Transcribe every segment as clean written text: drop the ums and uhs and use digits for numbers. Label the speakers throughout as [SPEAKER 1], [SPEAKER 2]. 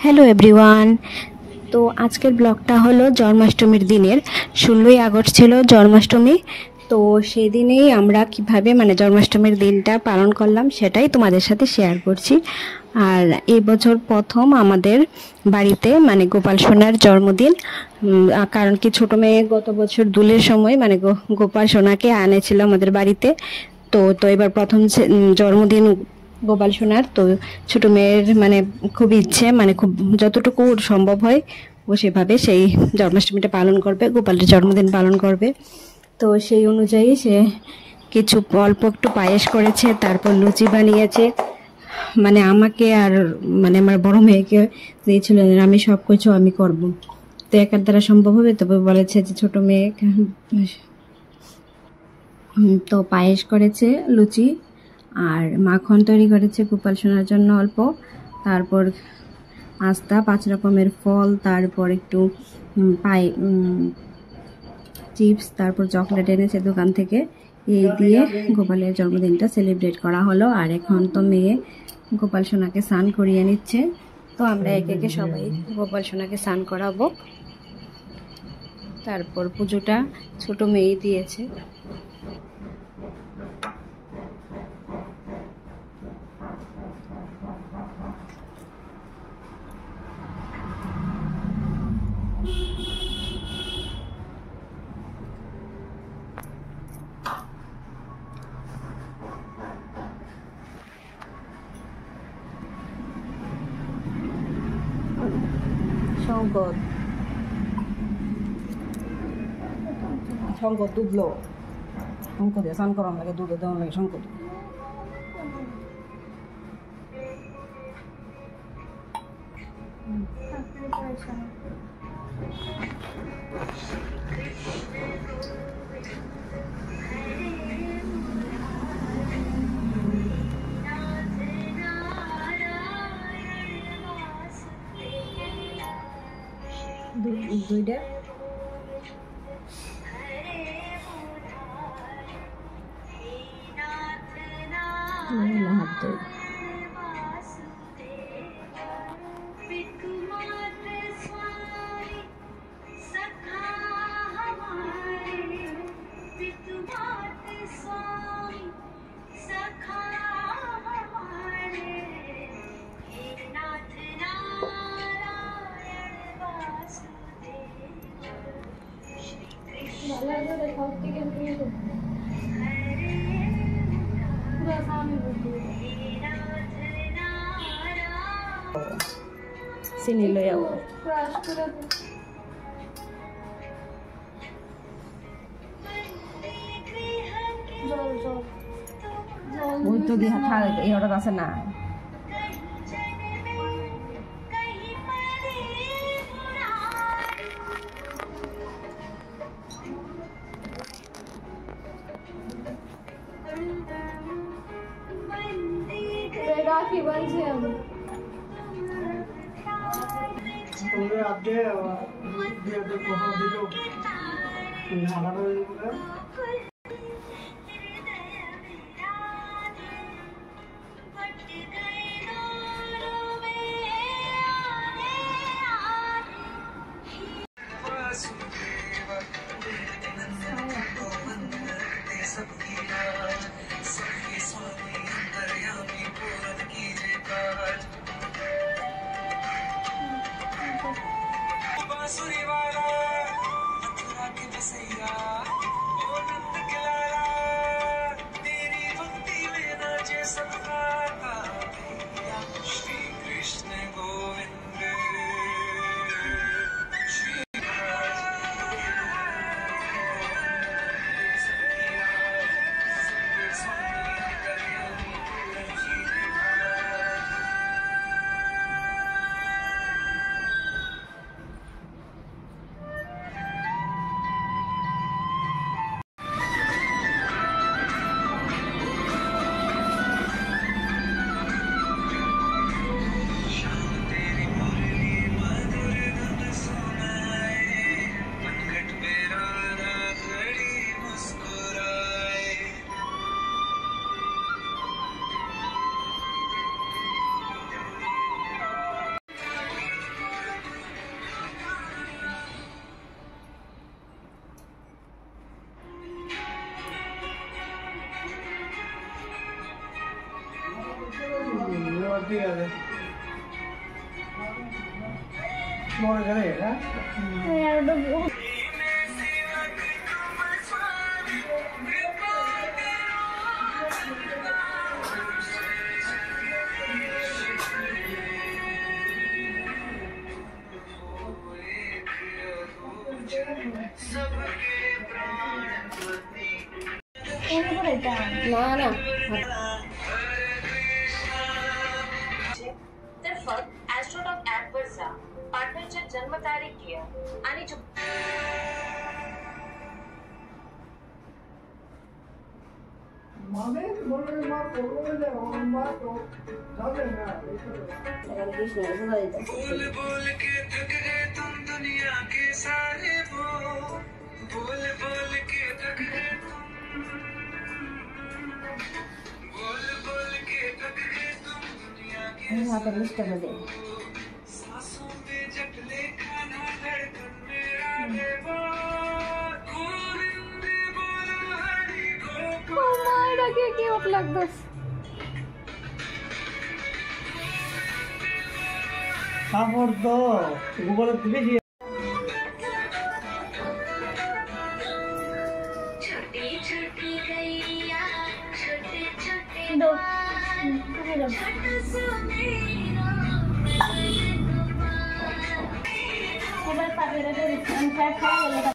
[SPEAKER 1] Hello everyone. তো আজকের ব্লগটা হলো জন্মাষ্টমীর দিনের। 16ই আগস্ট ছিল জন্মাষ্টমী। তো সেই দিনেই আমরা কিভাবে জন্মাষ্টমীর দিনটা পালন করলাম সেটাই তোমাদের সাথে শেয়ার করছি। আর এই বছর প্রথম আমাদের বাড়িতে গোপাল সোনার জন্মদিন। কারণ কি ছোটো মেয়ে গত বছর দুলের সময় গোপাল সোনাকে আনেছিল আমাদের বাড়িতে। তো তো এবার প্রথম জন্মদিন গোপাল সোনার। তো ছোট মেয়ের খুব ইচ্ছে, খুব যতটুকু সম্ভব হয় ও সেভাবে সেই জন্মাষ্টমীটা পালন করবে, গোপালের জন্মদিন পালন করবে। তো সেই অনুযায়ী সে কিছু অল্প একটু পায়েস করেছে, তারপর লুচি বানিয়েছে। আমাকে আর আমার বড় মেয়েকে দিয়েছিল, আমি সব কিছু আমি করব। তো একার দ্বারা সম্ভব হবে, তবে বলেছে যে ছোট মেয়ে। তো পায়েস করেছে, লুচি আর মাখন তৈরি করেছে গোপাল সোনার জন্য অল্প। তারপর আস্তা 5 রকমের ফল, তারপর একটু চিপস, তারপর চকলেট এনেছে দোকান থেকে। এই দিয়ে গোপালের জন্মদিনটা সেলিব্রেট করা হলো। আর এখন তো মেয়ে গোপাল সোনাকে স্নান করিয়ে নিচ্ছে। তো আমরা একে একে সবাই গোপাল সোনাকে স্নান করাবো। তারপর পুজোটা ছোট মেয়ে দিয়েছে। সংকট সংকট দুধলো সংকট দিয়ে স্নান করার লাগে, দুধে দেওয়ার লাগে সংকট। দুইটা হাত চিনি লই আও ওই তো দিয়ে হাত এই অর্ডার আছে না।
[SPEAKER 2] রাখি বলছি আমি তোরে আজকে দিয়ে দে কথা দিলো হাগানো করে ঠিক আছে তোমার এখানে হ্যাঁ
[SPEAKER 3] আর ওটা
[SPEAKER 1] না না
[SPEAKER 4] ॲस्ट्रोनॉट ॲपवर जा पार्टनरच्या जन्मतारीख घ्या आणि
[SPEAKER 2] মানে বলে মা করবে যে মা তো যাবে না
[SPEAKER 5] बोल बोल के थक गए तुम दुनिया के सारे बोल बोल के थक गए तुम बोल बोल के थक गए तुम दुनिया के सांसों में जट ले खाना धड़कन मेरा देवा गोविंद बोलो हरि गोपाल
[SPEAKER 3] मायरा কি ওট লাগদস
[SPEAKER 2] কাপড় তো গুগলে দিয়েছি
[SPEAKER 4] छोटी छोटी गैया छोटे छोटे
[SPEAKER 3] দো এবার পাবেরা করে আমি খাওয়া গেল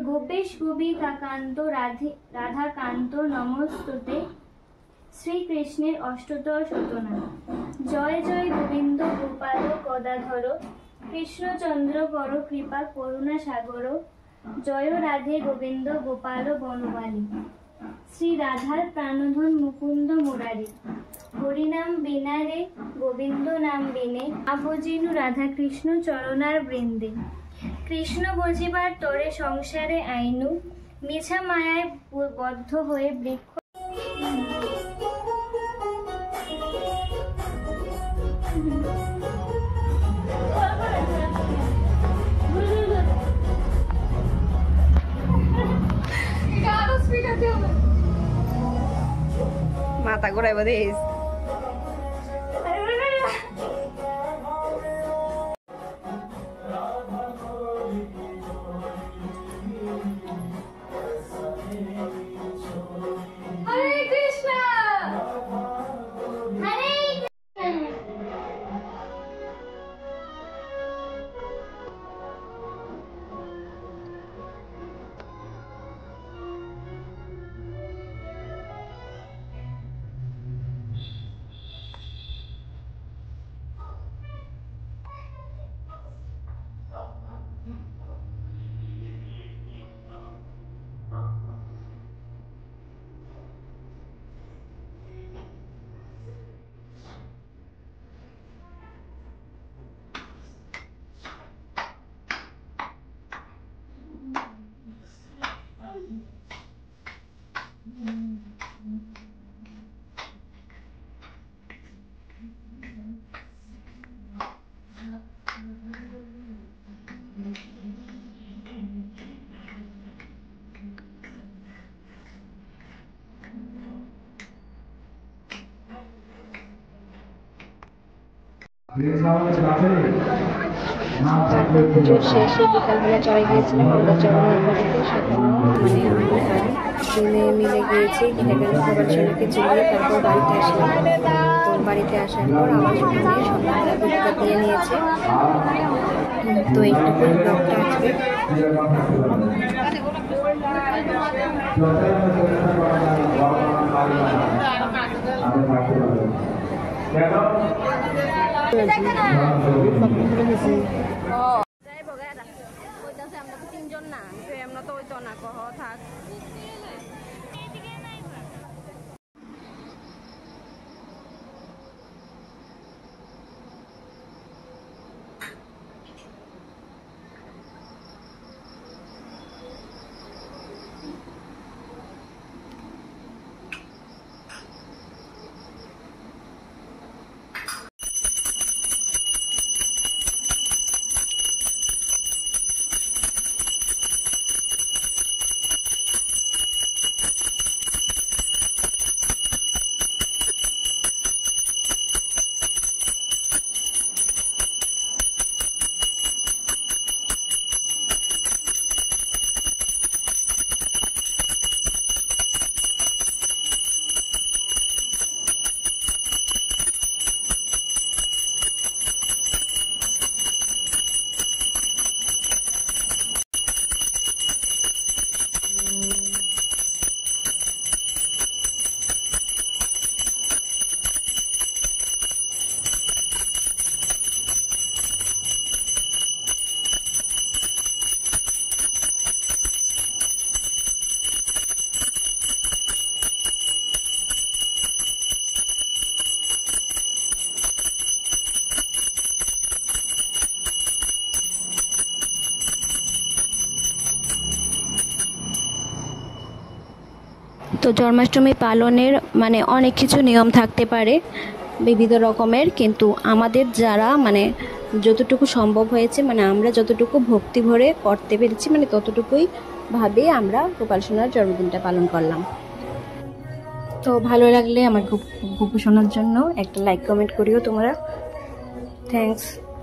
[SPEAKER 3] গোপেশ গোপিকাকান্ত রাধাকান্ত নমস্তুতে শ্রীকৃষ্ণের অষ্টতর শতনাম। জয় জয় গোবিন্দ গোপাল গদাধর কৃষ্ণচন্দ্র কর কৃপা করুণা সাগর জয় রাধে গোবিন্দ গোপাল বনমালী শ্রী রাধার প্রাণধন মুকুন্দ মুরারি হরিনাম বিনারে গোবিন্দ নাম বিনে আবজিনু রাধা কৃষ্ণ চরণার বৃন্দে কৃষ্ণ বুঝিবার তরে সংসারে আইনু মিছা মায়ায় বদ্ধ হয়ে বৃক্ষ
[SPEAKER 1] মাথা ঘুরাইব দিস
[SPEAKER 3] আরে
[SPEAKER 1] তারপর পুজোর শেষে বিকালবেলা চলে গিয়েছিলাম আমাদের জগন্নাথ বাড়িতে, সেখানেও মানে আমি আর দুই মিলে গিয়েছি ঘিটাকান গোপালসোনাকে চলিয়ে তারপর বাড়িতে আসলাম। তো বাড়িতে আসার পর আমার সেখানে সন্ধ্যাবেলা পুজোটা দিয়ে নিয়েছে। তো এইটুকুই ব্লগটা আজকে। তো জন্মাষ্টমী পালনের মানে অনেক কিছু নিয়ম থাকতে পারে বিবিধ রকমের, কিন্তু আমাদের যারা মানে যতটুকু সম্ভব হয়েছে মানে আমরা যতটুকু ভক্তি ভরে করতে পেরেছি মানে ততটুকুই ভাবে আমরা গোপাল সোনার জন্মদিনটা পালন করলাম। তো ভালো লাগলে আমার গোপু সোনার জন্য একটা লাইক কমেন্ট করিও তোমরা। থ্যাঙ্কস।